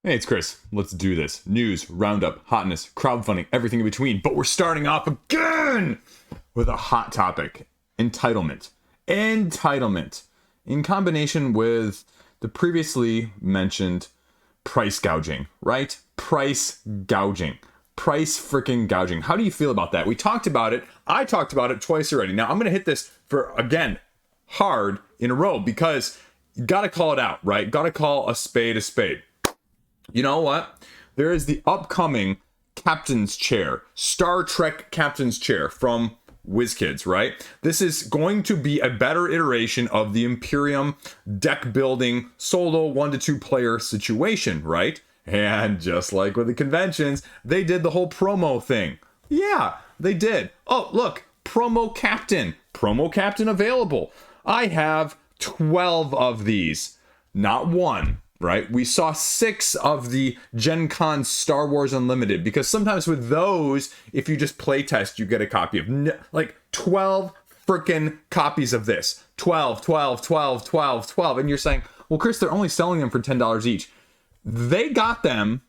Hey, it's Chris. Let's do this. News, roundup, hotness, crowdfunding, everything in between. But we're starting off again with a hot topic. Entitlement. Entitlement. In combination with the previously mentioned price gouging, right? Price gouging. Price freaking gouging. How do you feel about that? We talked about it. I talked about it twice already. Now, I'm going to hit this for, again, hard in a row because you got to call it out, right? Got to call a spade a spade. You know what? There is the upcoming Captain's Chair, Star Trek Captain's Chair from WizKids, right? This is going to be a better iteration of the Imperium deck building solo 1 to 2 player situation, right? And just like with the conventions, they did the whole promo thing. Yeah, they did. Oh, look, promo captain available. I have 12 of these, not one. Right? We saw 6 of the Gen Con Star Wars Unlimited because sometimes with those, if you just play test, you get a copy of like 12 freaking copies of this. 12. And you're saying, well, Chris, they're only selling them for $10 each. They got them,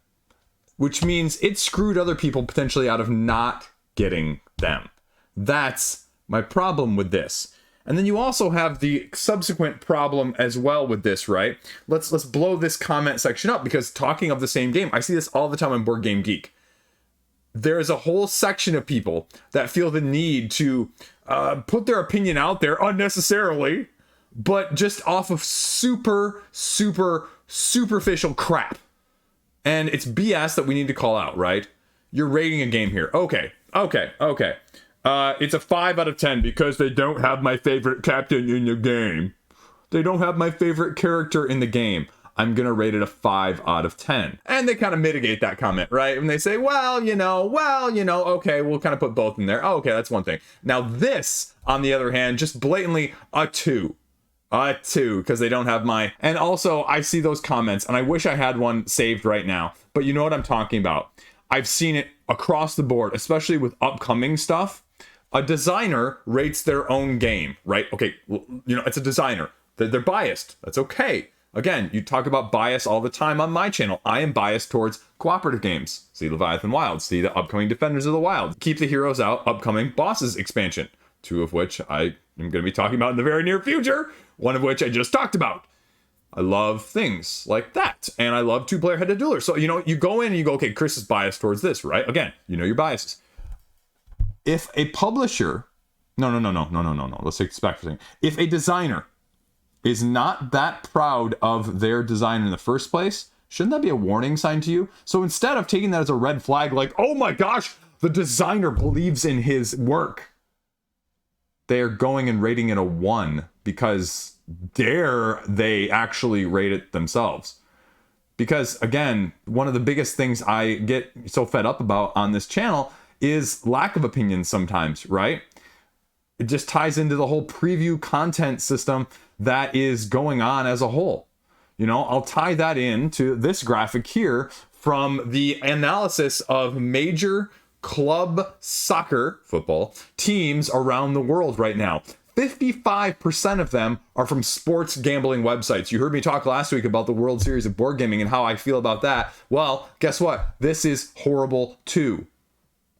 which means it screwed other people potentially out of not getting them. That's my problem with this. And then you also have the subsequent problem as well with this, right? Let's blow this comment section up because talking of the same game, I see this all the time on Board Game Geek. There is a whole section of people that feel the need to put their opinion out there unnecessarily, but just off of super superficial crap. And it's BS that we need to call out, right? You're rating a game here. Okay. It's a 5 out of 10 because they don't have my favorite captain in the game. They don't have my favorite character in the game. I'm going to rate it a 5 out of 10. And they kind of mitigate that comment, right? And they say, well, okay, we'll kind of put both in there. Oh, okay, that's one thing. Now this, on the other hand, just blatantly a 2. A 2, because they don't have my... And also, I see those comments, and I wish I had one saved right now. But you know what I'm talking about. I've seen it across the board, especially with upcoming stuff. A designer rates their own game, right? Okay, it's a designer. They're biased. That's okay. Again, you talk about bias all the time on my channel. I am biased towards cooperative games. See Leviathan Wild. See the upcoming Defenders of the Wild. Keep the Heroes Out upcoming Bosses expansion. 2 of which I am going to be talking about in the very near future. 1 of which I just talked about. I love things like that. And I love 2-player head-to duelers. So, you go in and you go, okay, Chris is biased towards this, right? Again, you know your biases. If a publisher, no, let's take this back for a second. If a designer is not that proud of their design in the first place, shouldn't that be a warning sign to you? So instead of taking that as a red flag, like, oh my gosh, the designer believes in his work, they're going and rating it a 1 because they actually rate it themselves. Because again, one of the biggest things I get so fed up about on this channel is lack of opinion sometimes, right? It just ties into the whole preview content system that is going on as a whole. I'll tie that into this graphic here from the analysis of major club soccer, football, teams around the world right now. 55% of them are from sports gambling websites. You heard me talk last week about the World Series of Board Gaming and how I feel about that. Well, guess what? This is horrible too.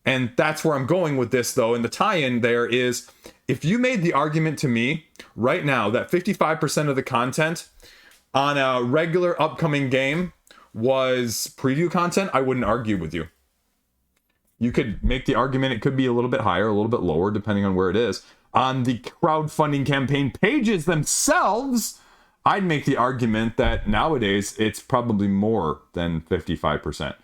And that's where I'm going with this, though. And the tie-in there is, if you made the argument to me right now that 55% of the content on a regular upcoming game was preview content, I wouldn't argue with you. You could make the argument it could be a little bit higher, a little bit lower, depending on where it is. On the crowdfunding campaign pages themselves, I'd make the argument that nowadays it's probably more than 55%.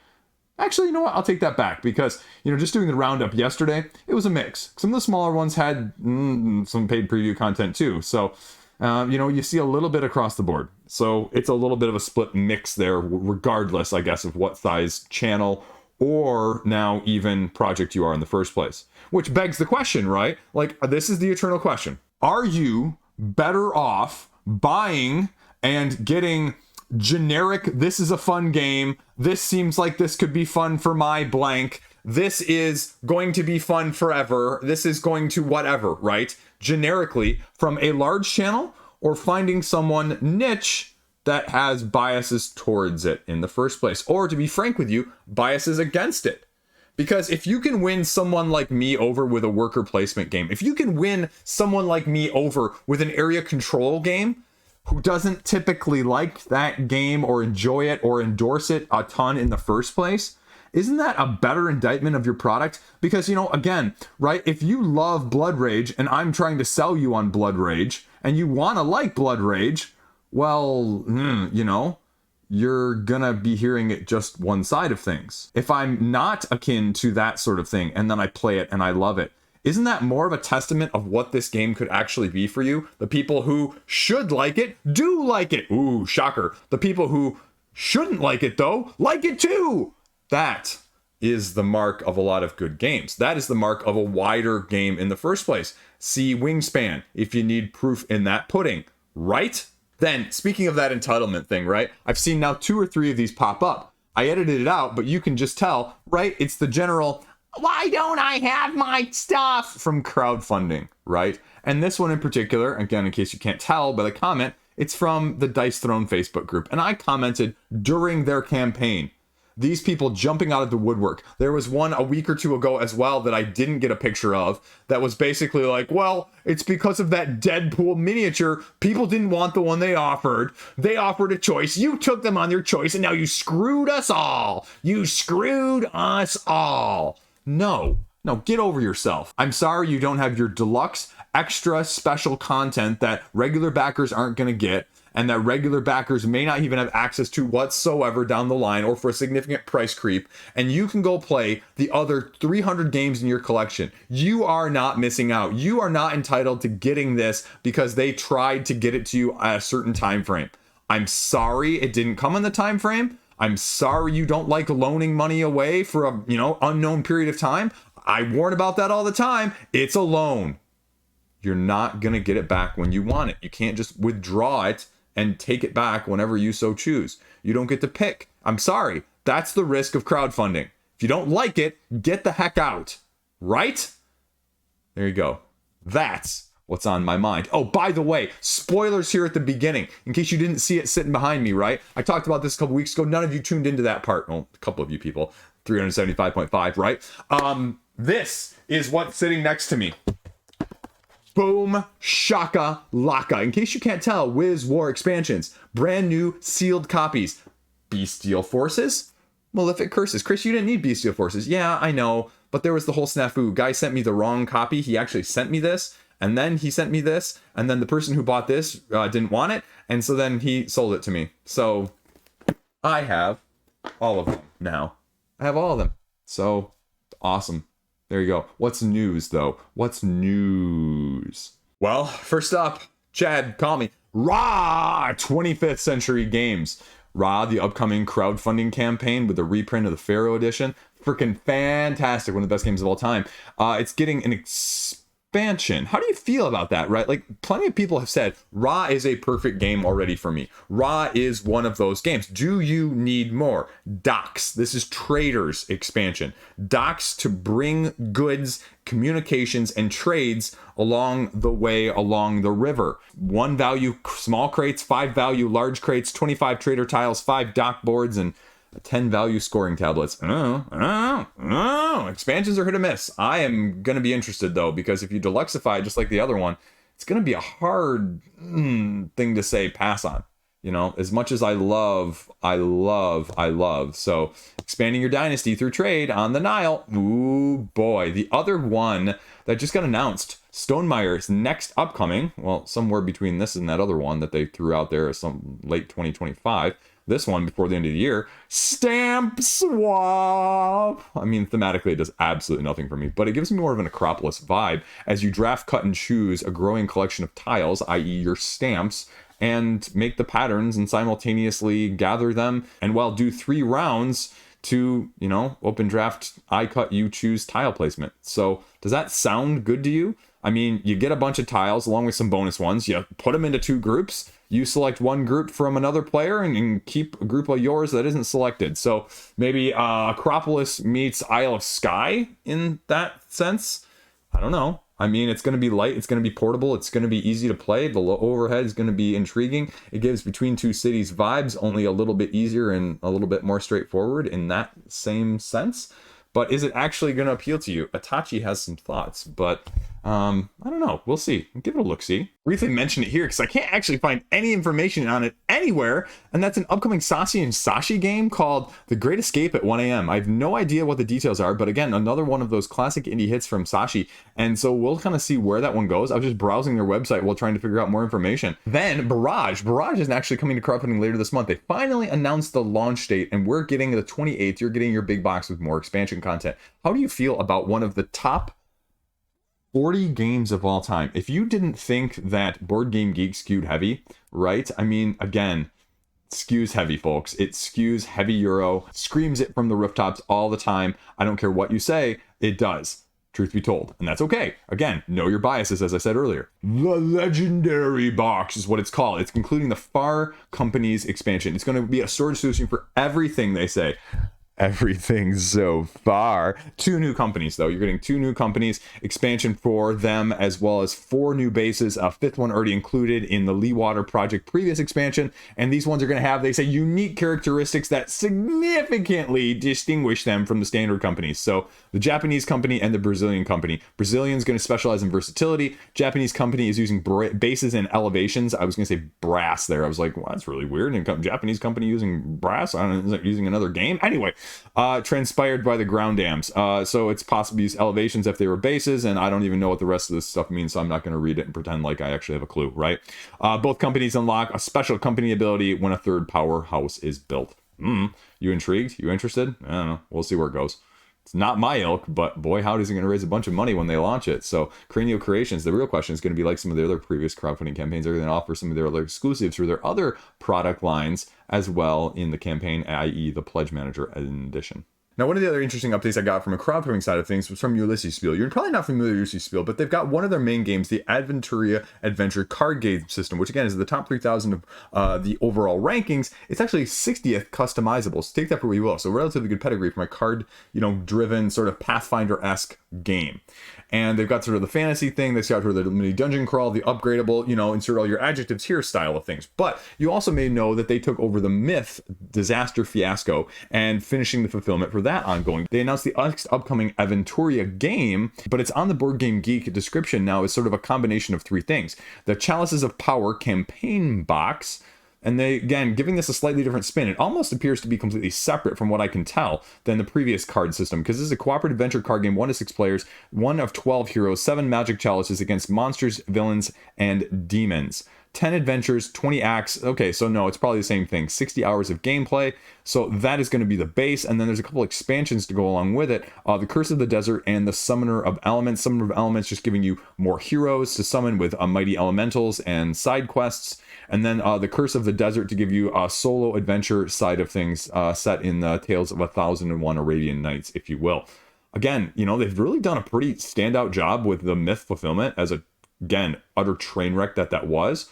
Actually, you know what? I'll take that back because, just doing the roundup yesterday, it was a mix. Some of the smaller ones had some paid preview content too. So, you see a little bit across the board. So it's a little bit of a split mix there, regardless, I guess, of what size channel or now even project you are in the first place. Which begs the question, right? Like, this is the eternal question. Are you better off buying and getting generic, this is a fun game, this seems like this could be fun for my blank, this is going to be fun forever, this is going to whatever, right? Generically, from a large channel, or finding someone niche that has biases towards it in the first place. Or to be frank with you, biases against it. Because if you can win someone like me over with a worker placement game, if you can win someone like me over with an area control game who doesn't typically like that game or enjoy it or endorse it a ton in the first place, isn't that a better indictment of your product? Because, you know, again, right, if you love Blood Rage and I'm trying to sell you on Blood Rage and you want to like Blood Rage, well, you know, you're gonna be hearing it just one side of things. If I'm not akin to that sort of thing and then I play it and I love it, isn't that more of a testament of what this game could actually be for you? The people who should like it do like it. Ooh, shocker. The people who shouldn't like it, though, like it too. That is the mark of a lot of good games. That is the mark of a wider game in the first place. See Wingspan if you need proof in that pudding, right? Then, speaking of that entitlement thing, right? I've seen now 2 or 3 of these pop up. I edited it out, but you can just tell, right? It's the general, why don't I have my stuff from crowdfunding, right? And this one in particular, again, in case you can't tell by the comment, it's from the Dice Throne Facebook group. And I commented during their campaign. These people jumping out of the woodwork. There was one a week or 2 ago as well that I didn't get a picture of that was basically like, well, it's because of that Deadpool miniature. People didn't want the one they offered. They offered a choice. You took them on their choice and now you screwed us all. You screwed us all. No, get over yourself. I'm sorry you don't have your deluxe, extra special content that regular backers aren't going to get, and that regular backers may not even have access to whatsoever down the line or for a significant price creep, and you can go play the other 300 games in your collection. You are not missing out. You are not entitled to getting this because they tried to get it to you at a certain time frame. I'm sorry it didn't come in the time frame. I'm sorry you don't like loaning money away for a, unknown period of time. I warn about that all the time. It's a loan. You're not going to get it back when you want it. You can't just withdraw it and take it back whenever you so choose. You don't get to pick. I'm sorry. That's the risk of crowdfunding. If you don't like it, get the heck out. Right? There you go. That's what's on my mind. Oh, by the way, spoilers here at the beginning, in case you didn't see it sitting behind me, right? I talked about this a couple weeks ago. None of you tuned into that part. Well, a couple of you people. 375.5, right? This is what's sitting next to me. Boom, shaka, laka. In case you can't tell, Wiz War expansions. Brand new sealed copies. Bestial Forces? Malefic Curses. Chris, you didn't need Bestial Forces. Yeah, I know. But there was the whole snafu. Guy sent me the wrong copy. He actually sent me this. And then he sent me this. And then the person who bought this didn't want it. And so then he sold it to me. So I have all of them now. I have all of them. So awesome. There you go. What's news, though? What's news? Well, first up, Chad, call me. Rah! 25th Century Games. Rah, the upcoming crowdfunding campaign with the reprint of the Pharaoh edition. Freaking fantastic. One of the best games of all time. It's getting an expansion. How do you feel about that, right? Like, plenty of people have said, Rah is a perfect game already for me. Rah is one of those games. Do you need more? Docks. This is Traders expansion. Docks to bring goods, communications, and trades along the way, along the river. 1 value small crates, 5 value large crates, 25 trader tiles, 5 dock boards, and 10 value scoring tablets. Expansions are hit or miss. I am going to be interested, though, because if you deluxify just like the other one, it's going to be a hard thing to say pass on. As much as I love. So expanding your dynasty through trade on the Nile. Ooh, boy. The other one that just got announced, Stonemeier's next upcoming, well, somewhere between this and that other one that they threw out there some late 2025. This one before the end of the year, Stamp Swap. I mean, thematically, it does absolutely nothing for me, but it gives me more of an Acropolis vibe as you draft, cut, and choose a growing collection of tiles, i.e. your stamps, and make the patterns and simultaneously gather them and, do 3 rounds to, open draft, I cut, you choose tile placement. So does that sound good to you? I mean, you get a bunch of tiles along with some bonus ones. You put them into 2 groups. You select one group from another player and keep a group of yours that isn't selected. So maybe Acropolis meets Isle of Skye in that sense. I don't know. I mean, it's going to be light, it's going to be portable, it's going to be easy to play. The low overhead is going to be intriguing. It gives Between Two Cities vibes, only a little bit easier and a little bit more straightforward in that same sense. But is it actually going to appeal to you? Itachi has some thoughts, but I don't know. We'll see. Give it a look-see. Briefly mention it here because I can't actually find any information on it anywhere, and that's an upcoming Saashi and Saashi game called The Great Escape at 1 a.m. I have no idea what the details are, but again, another one of those classic indie hits from Saashi, and so we'll kind of see where that one goes. I was just browsing their website while trying to figure out more information. Then Barrage is actually coming to crowdfunding later this month. They finally announced the launch date, and we're getting the 28th. You're getting your big box with more expansion content. How do you feel about one of the top 40 games of all time? If you didn't think that Board Game Geek skewed heavy, right? I mean, again, skews heavy, folks. It skews heavy Euro, screams it from the rooftops all the time. I don't care what you say, it does. Truth be told, and that's okay. Again, know your biases, as I said earlier. The Legendary Box is what it's called. It's including the Far Company's expansion. It's going to be a storage solution for everything, they say. Everything so far. 2 new companies, though. You're getting 2 new companies, expansion for them, as well as 4 new bases. A 5th one already included in the Leewater Project previous expansion. And these ones are going to have, they say, unique characteristics that significantly distinguish them from the standard companies. So the Japanese company and the Brazilian company. Brazilian's going to specialize in versatility. Japanese company is using bases and elevations. I was going to say brass there. I was like, well, that's really weird. And Japanese company using brass? I don't know, using another game? Anyway. Transpired by the ground dams. So it's possible to use elevations if they were bases, and I don't even know what the rest of this stuff means, so I'm not going to read it and pretend like I actually have a clue, right? Both companies unlock a special company ability when a 3rd powerhouse is built. You intrigued? You interested? I don't know. We'll see where it goes. It's not my ilk, but boy, howdy is it going to raise a bunch of money when they launch it. So Cranio Creations, the real question is going to be like some of the other previous crowdfunding campaigns. Are they going to offer some of their other exclusives through their other product lines as well in the campaign, i.e. the Pledge Manager edition? Now, one of the other interesting updates I got from a crowdfunding side of things was from Ulisses Spiele. You're probably not familiar with Ulisses Spiele, but they've got one of their main games, the Aventuria Adventure card game system, which again is the top 3,000 of the overall rankings. It's actually 60th customizable, so take that for what you will. So relatively good pedigree from a card, driven sort of Pathfinder-esque game. And they've got sort of the fantasy thing, they've got sort of the mini dungeon crawl, the upgradable, insert all your adjectives here style of things. But you also may know that they took over the Myth Disaster Fiasco and finishing the fulfillment for that ongoing. They announced the upcoming Aventuria Game, but it's on the Board Game Geek description now as sort of a combination of 3 things. The Chalices of Power campaign box, and they, again, giving this a slightly different spin. It almost appears to be completely separate from what I can tell than the previous card system, because this is a cooperative adventure card game, 1 to 6 players, 1 of 12 heroes, 7 magic chalices against monsters, villains, and demons. 10 adventures, 20 acts. Okay, so no, it's probably the same thing. 60 hours of gameplay. So that is going to be the base. And then there's a couple expansions to go along with it. The Curse of the Desert and the Summoner of Elements. Summoner of Elements just giving you more heroes to summon with mighty elementals and side quests. And then the Curse of the Desert to give you a solo adventure side of things set in the Tales of 1001 Arabian Nights, if you will. Again, they've really done a pretty standout job with the Myth fulfillment as again, utter train wreck that was.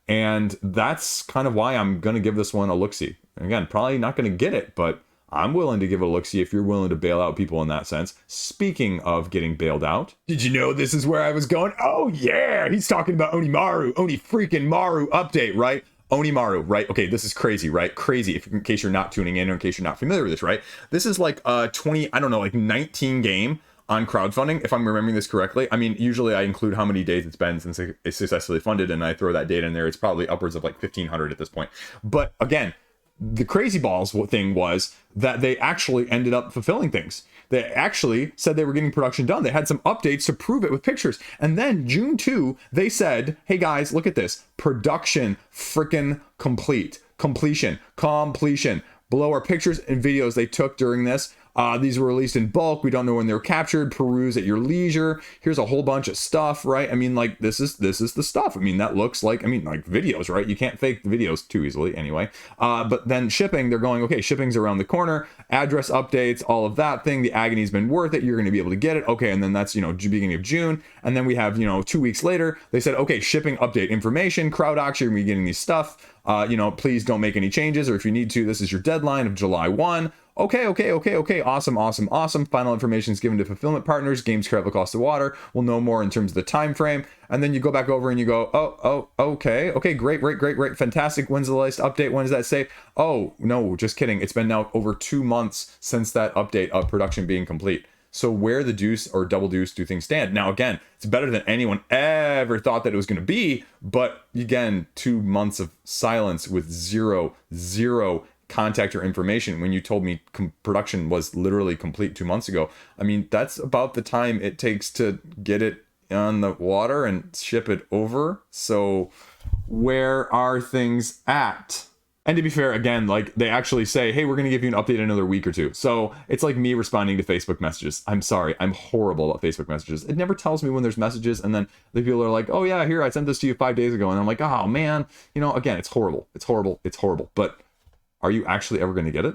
And that's kind of why I'm going to give this one a look-see. Again, probably not going to get it, but I'm willing to give it a look-see if you're willing to bail out people in that sense. Speaking of getting bailed out, did you know this is where I was going? Oh, yeah, he's talking about ONIMARU. Oni-freaking-Maru update, right? ONIMARU, right? Okay, this is crazy, right? Crazy, in case you're not tuning in or in case you're not familiar with this, right? This is like a 19 game on crowdfunding, if I'm remembering this correctly. I mean, usually I include how many days it's been since it's successfully funded, and I throw that data in there. It's probably upwards of like 1,500 at this point. But again, the crazy balls thing was that they actually ended up fulfilling things. They actually said they were getting production done. They had some updates to prove it with pictures. And then June 2, they said, hey guys, look at this. Production frickin' completion. Below are pictures and videos they took during this. These were released in bulk. We don't know when they were captured. Peruse at your leisure. Here's a whole bunch of stuff, right? I mean, like, this is the stuff. I mean, that looks like, like videos, right? You can't fake the videos too easily anyway. But then shipping, they're going, okay, shipping's around the corner. Address updates, all of that thing. The agony's been worth it. You're going to be able to get it. Okay, and then that's, beginning of June. And then we have, 2 weeks later, they said, okay, shipping update information. Crowd auction, you're going to be getting these stuff. Please don't make any changes, or if you need to, this is your deadline of July 1. Okay. Awesome. Final information is given to fulfillment partners. Games travel across the water. We'll know more in terms of the time frame. And then you go back over and you go, okay, great. Fantastic. When's the latest update? When does that say? Oh, no, just kidding. It's been now over 2 months since that update of production being complete. So where the deuce or double deuce do things stand? Now, again, it's better than anyone ever thought that it was going to be. But again, 2 months of silence with zero contact or information when you told me production was literally complete 2 months ago. I mean, that's about the time it takes to get it on the water and ship it over. So where are things at? And to be fair, again, like they actually say, hey, we're going to give you an update in another week or two. So it's like me responding to Facebook messages. I'm sorry. I'm horrible at Facebook messages. It never tells me when there's messages. And then the people are like, oh yeah, here, I sent this to you 5 days ago. And I'm like, oh man, again, it's horrible. But are you actually ever going to get it?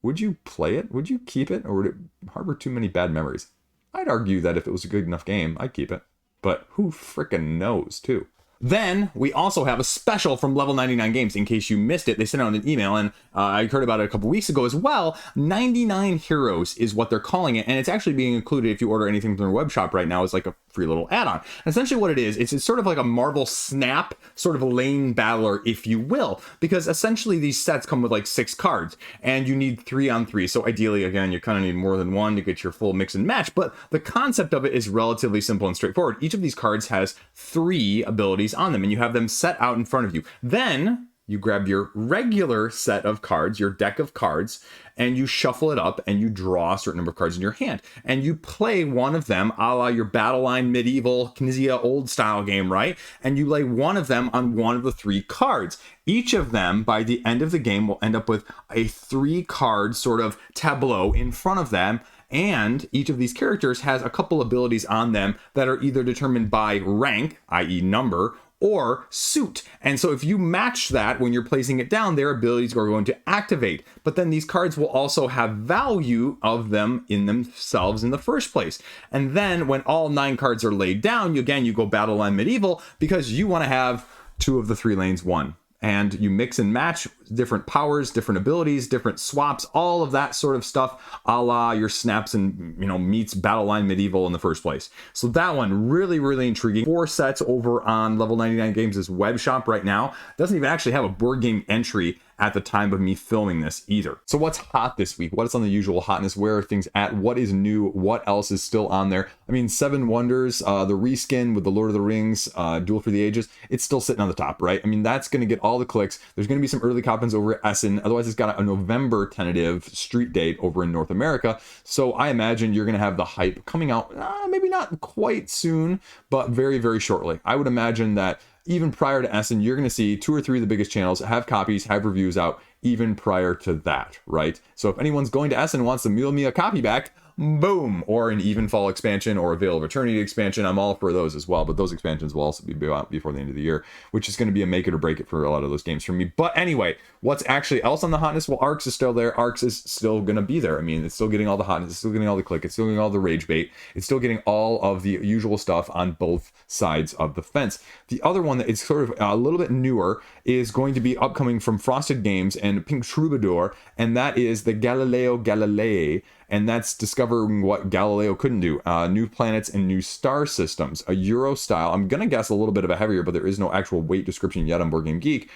Would you play it? Would you keep it? Or would it harbor too many bad memories? I'd argue that if it was a good enough game, I'd keep it. But who frickin' knows, too? Then we also have a special from Level 99 Games. In case you missed it, they sent out an email, and I heard about it a couple weeks ago as well. 99 Heroes is what they're calling it, and it's actually being included if you order anything from their web shop right now as like a free little add-on. And essentially what it is, it's sort of like a Marvel Snap, sort of a lane battler, if you will, because essentially these sets come with like 6 cards, and you need 3 on 3. So ideally, again, you kind of need more than one to get your full mix and match, but the concept of it is relatively simple and straightforward. Each of these cards has 3 abilities on them, and you have them set out in front of you. Then you grab your regular set of cards, your deck of cards, and you shuffle it up and you draw a certain number of cards in your hand. And you play one of them a la your Battleline medieval Knizia old style game, right? And you lay one of them on one of the 3 cards. Each of them, by the end of the game, will end up with a 3-card sort of tableau in front of them. And each of these characters has a couple abilities on them that are either determined by rank, i.e. number, or suit. And so if you match that when you're placing it down, their abilities are going to activate. But then these cards will also have value of them in themselves in the first place. And then when all 9 cards are laid down, you go Battleline Medieval, because you want to have 2 of the 3 lanes won. And you mix and match different powers, different abilities, different swaps, all of that sort of stuff, a la your snaps and, meets Battleline Medieval in the first place. So that one, really, really intriguing. 4 sets over on Level 99 Games' web shop right now. Doesn't even actually have a board game entry at the time of me filming this either. So what's hot this week? What is on the usual hotness? Where are things at? What is new? What else is still on there? I mean, 7 Wonders, the reskin with the Lord of the Rings, Duel for the Ages, it's still sitting on the top, right? I mean, that's going to get all the clicks. There's going to be some early copies over at Essen. Otherwise, it's got a November tentative street date over in North America. So I imagine you're going to have the hype coming out, maybe not quite soon, but very, very shortly. I would imagine that even prior to Essen, you're going to see 2 or 3 of the biggest channels have copies, have reviews out even prior to that, right? So if anyone's going to Essen and wants the Mule Me A Copy back, boom, or an Evenfall expansion or a Veil of Eternity expansion, I'm all for those as well. But those expansions will also be out before the end of the year, which is going to be a make it or break it for a lot of those games for me. But anyway, what's actually else on the hotness? Well, Arcs is still there. Arcs is still going to be there. I mean, it's still getting all the hotness, it's still getting all the click, it's still getting all the rage bait, it's still getting all of the usual stuff on both sides of the fence. The other one that is sort of a little bit newer is going to be upcoming from Frosted Games and Pink Troubadour, and that is the Galileo Galilei. And that's discovering what Galileo couldn't do. New planets and new star systems. A Euro style. I'm going to guess a little bit of a heavier, but there is no actual weight description yet on Board Game Geek.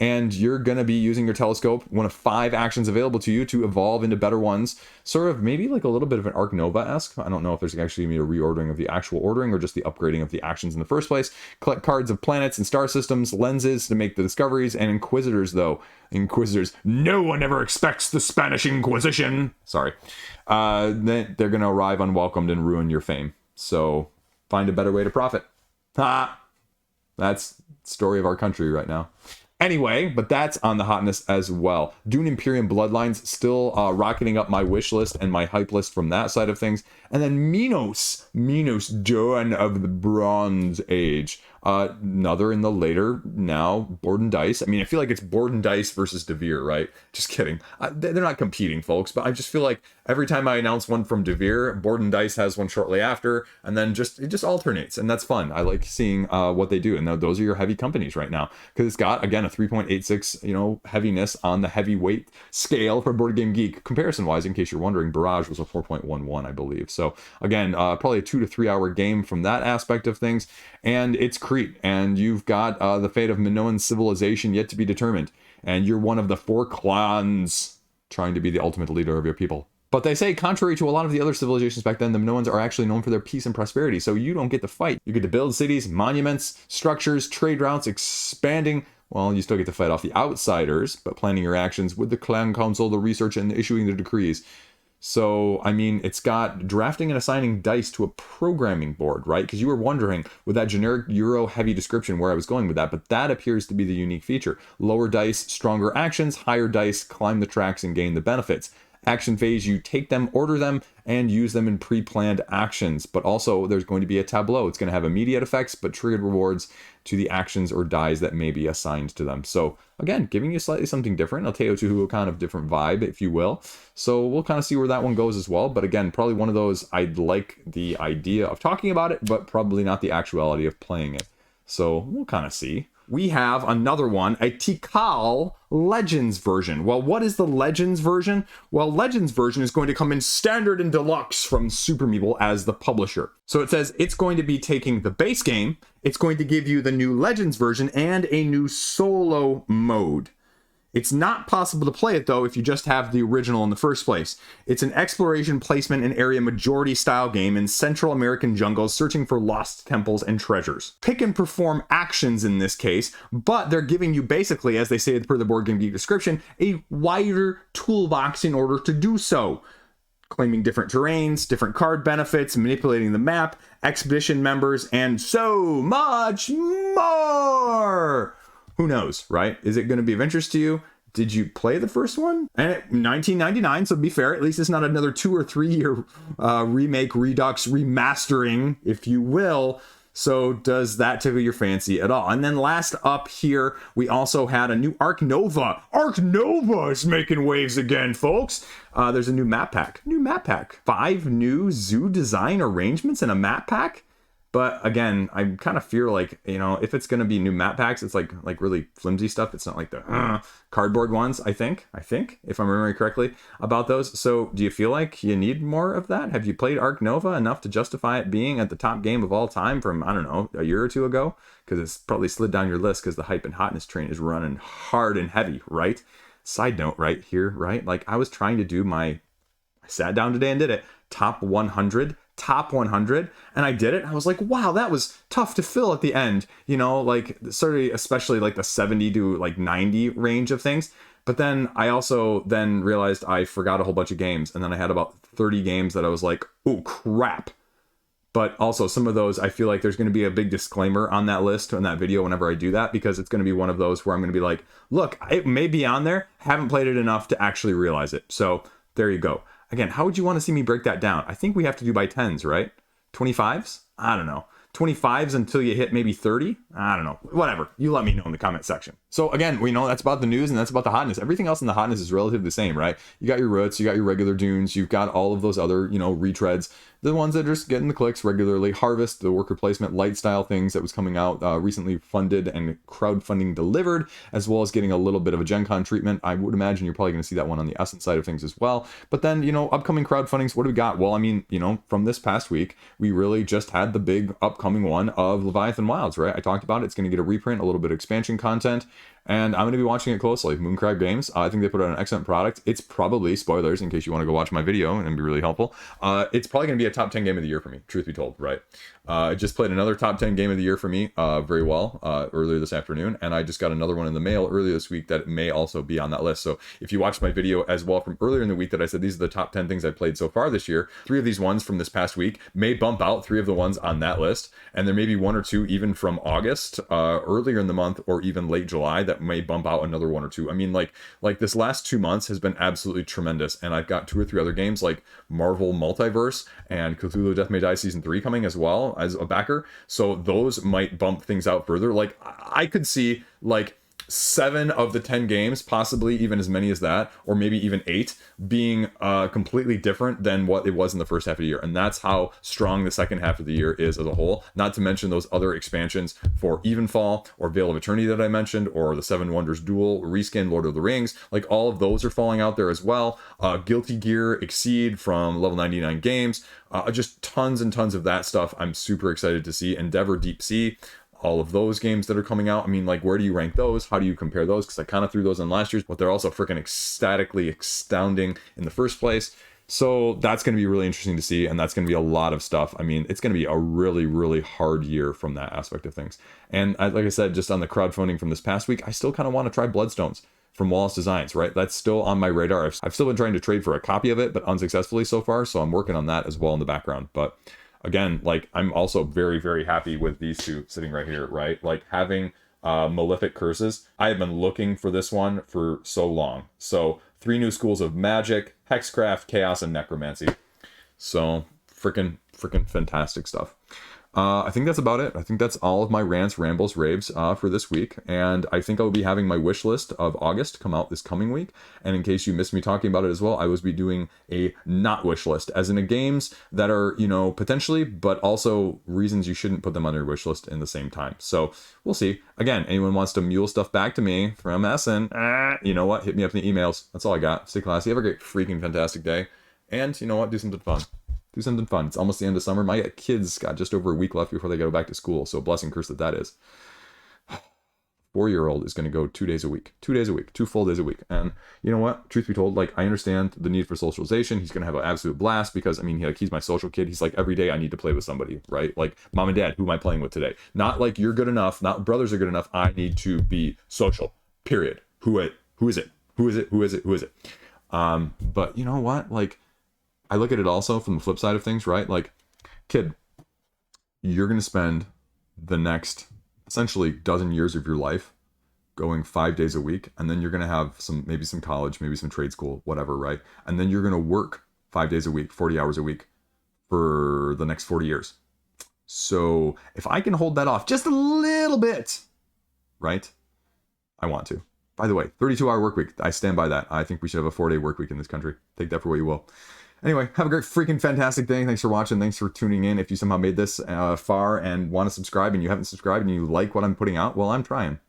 And you're going to be using your telescope, one of 5 actions available to you, to evolve into better ones. Sort of maybe like a little bit of an Arc Nova-esque. I don't know if there's actually going to be a reordering of the actual ordering or just the upgrading of the actions in the first place. Collect cards of planets and star systems, lenses to make the discoveries, and Inquisitors, though. Inquisitors, no one ever expects the Spanish Inquisition. Sorry. Then they're going to arrive unwelcomed and ruin your fame. So find a better way to profit. That's the story of our country right now. Anyway, but that's on the hotness as well. Dune Imperium Bloodlines still rocketing up my wish list and my hype list from that side of things. And then Minos, Dawn of the Bronze Age. Another in the later now, Board and Dice. I mean, I feel like it's Board and Dice versus Devere, right? Just kidding. They're not competing, folks, but I just feel like every time I announce one from Devere, Board and Dice has one shortly after, and then it just alternates, and that's fun. I like seeing what they do, and those are your heavy companies right now, because it's got, again, a 3.86, heaviness on the heavyweight scale for Board Game Geek. Comparison-wise, in case you're wondering, Barrage was a 4.11, I believe. So, again, probably a 2 to 3 hour game from that aspect of things, and it's Crete, and you've got the fate of Minoan civilization yet to be determined, and you're one of the 4 clans trying to be the ultimate leader of your people. But they say, contrary to a lot of the other civilizations back then, the Minoans are actually known for their peace and prosperity, so you don't get to fight. You get to build cities, monuments, structures, trade routes, expanding. Well, you still get to fight off the outsiders, but planning your actions with the clan council, the research, and issuing the decrees. So, I mean, it's got drafting and assigning dice to a programming board, right? Because you were wondering with that generic Euro-heavy description where I was going with that, but that appears to be the unique feature. Lower dice, stronger actions, higher dice, climb the tracks and gain the benefits. Action phase, you take them, order them, and use them in pre-planned actions. But also, there's going to be a tableau. It's going to have immediate effects, but triggered rewards to the actions or dies that may be assigned to them. So, again, giving you slightly something different. A Teotihuacan kind of different vibe, if you will. So, we'll kind of see where that one goes as well. But again, probably one of those, I'd like the idea of talking about it, but probably not the actuality of playing it. So, we'll kind of see. We have another one, a Tikal Legends version. Well, what is the Legends version? Well, Legends version is going to come in standard and deluxe from Super Meeple as the publisher. So it says it's going to be taking the base game, it's going to give you the new Legends version and a new solo mode. It's not possible to play it, though, if you just have the original in the first place. It's an exploration, placement, and area majority-style game in Central American jungles searching for lost temples and treasures. Pick and perform actions in this case, but they're giving you basically, as they say per the Board Game Geek description, a wider toolbox in order to do so. Claiming different terrains, different card benefits, manipulating the map, expedition members, and so much more! Who knows, right? Is it going to be of interest to you? Did you play the first one? And at $19.99, so to be fair, at least it's not another 2 or 3 year remake, redux, remastering, if you will. So does that tickle your fancy at all? And then last up here, we also had a new Ark Nova. Ark Nova is making waves again, folks. There's a new map pack. 5 new zoo design arrangements in a map pack. But again, I kind of fear like, if it's going to be new map packs, it's like really flimsy stuff. It's not like the cardboard ones, I think, if I'm remembering correctly about those. So do you feel like you need more of that? Have you played Ark Nova enough to justify it being at the top game of all time from, I don't know, a year or two ago? Because it's probably slid down your list because the hype and hotness train is running hard and heavy, right? Side note right here, right? Like I was trying to do I sat down today and did it. Top 100, and I did it. I was like, wow, that was tough to fill at the end, like sort of especially like the 70 to like 90 range of things. But then I also then realized I forgot a whole bunch of games, and then I had about 30 games that I was like, oh crap. But also some of those, I feel like there's going to be a big disclaimer on that list on that video whenever I do that, because it's going to be one of those where I'm going to be like, look, it may be on there, haven't played it enough to actually realize it. So there you go. Again, how would you want to see me break that down? I think we have to do by 10s, right? 25s? I don't know. 25s until you hit maybe 30? I don't know. Whatever. You let me know in the comment section. So again, we know that's about the news and that's about the hotness. Everything else in the hotness is relatively the same, right? You got your roots, you got your regular dunes, you've got all of those other, retreads. The ones that are just getting the clicks regularly. Harvest, the worker placement, light style things that was coming out, recently funded and crowdfunding delivered, as well as getting a little bit of a Gen Con treatment. I would imagine you're probably going to see that one on the Essence side of things as well. But then, upcoming crowdfundings, what do we got? Well, I mean, from this past week, we really just had the big upcoming one of Leviathan Wilds, right? I talked about it. It's going to get a reprint, a little bit of expansion content, and I'm going to be watching it closely. Mooncrab Games, I think they put out an excellent product. It's probably, spoilers in case you want to go watch my video and it'd be really helpful, it's probably going to be a top 10 game of the year for me, truth be told, right? I just played another top 10 game of the year for me very well earlier this afternoon, and I just got another one in the mail earlier this week that may also be on that list. So if you watched my video as well from earlier in the week that I said these are the top 10 things I played so far this year, 3 of these ones from this past week may bump out 3 of the ones on that list, and there may be 1 or 2 even from August earlier in the month or even late July that that may bump out another one or two. I mean, like this last 2 months has been absolutely tremendous, and I've got 2 or 3 other games like Marvel Multiverse and Cthulhu Death May Die Season 3 coming as well as a backer, so those might bump things out further. Like I could see like 7 of the 10 games, possibly even as many as that, or maybe even 8, being completely different than what it was in the first half of the year. And that's how strong the second half of the year is as a whole. Not to mention those other expansions for Evenfall or Veil of Eternity that I mentioned, or the Seven Wonders Duel, Reskin, Lord of the Rings. Like all of those are falling out there as well. Guilty Gear Exceed from Level 99 Games. Just tons and tons of that stuff I'm super excited to see. Endeavor Deep Sea. All of those games that are coming out. I mean, like, where do you rank those? How do you compare those? Because I kind of threw those in last year's, but they're also freaking ecstatically astounding in the first place. So that's going to be really interesting to see, and that's going to be a lot of stuff. I mean, it's going to be a really, really hard year from that aspect of things. And like I said, just on the crowdfunding from this past week, I still kind of want to try Bloodstones from Wallace Designs, right? That's still on my radar. I've still been trying to trade for a copy of it, but unsuccessfully so far, so I'm working on that as well in the background. But again, like, I'm also very, very happy with these 2 sitting right here, right? Like, having Malefic Curses. I have been looking for this one for so long. So, 3 new schools of magic, hexcraft, chaos, and necromancy. So, freaking fantastic stuff. I think that's about it. I think that's all of my rants, rambles, raves for this week. And I think I'll be having my wish list of August come out this coming week. And in case you missed me talking about it as well, I will be doing a not wish list, as in the games that are, you know, potentially, but also reasons you shouldn't put them on your wish list in the same time. So we'll see. Again, anyone wants to mule stuff back to me from Essen, you know what? Hit me up in the emails. That's all I got. Stay classy. Have a great freaking fantastic day. And you know what? Do something fun. Do something fun. It's almost the end of summer. My kids got just over a week left before they go back to school. So blessing curse that is. 4-year-old is going to go 2 days a week. 2 days a week. 2 full days a week. And you know what? Truth be told, like, I understand the need for socialization. He's going to have an absolute blast because, I mean, he's my social kid. He's like, every day I need to play with somebody, right? Like, mom and dad, who am I playing with today? Not like you're good enough. Not brothers are good enough. I need to be social. Period. Who is it? But you know what? Like, I look at it also from the flip side of things, right? Like, kid, you're going to spend the next essentially dozen years of your life going 5 days a week, and then you're going to have maybe some college, maybe some trade school, whatever, right? And then you're going to work 5 days a week, 40 hours a week for the next 40 years. So if I can hold that off just a little bit, right? I want to. By the way, 32-hour work week. I stand by that. I think we should have a 4-day work week in this country. Take that for what you will. Anyway, have a great freaking fantastic day. Thanks for watching. Thanks for tuning in. If you somehow made this far and want to subscribe and you haven't subscribed and you like what I'm putting out, well, I'm trying.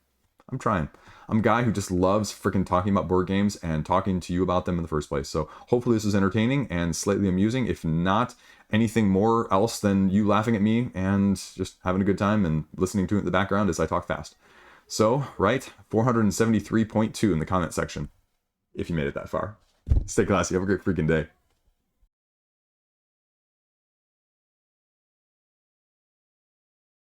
I'm a guy who just loves freaking talking about board games and talking to you about them in the first place. So hopefully this is entertaining and slightly amusing. If not anything more else than you laughing at me and just having a good time and listening to it in the background as I talk fast. So, right, 473.2 in the comment section, if you made it that far. Stay classy. Have a great freaking day.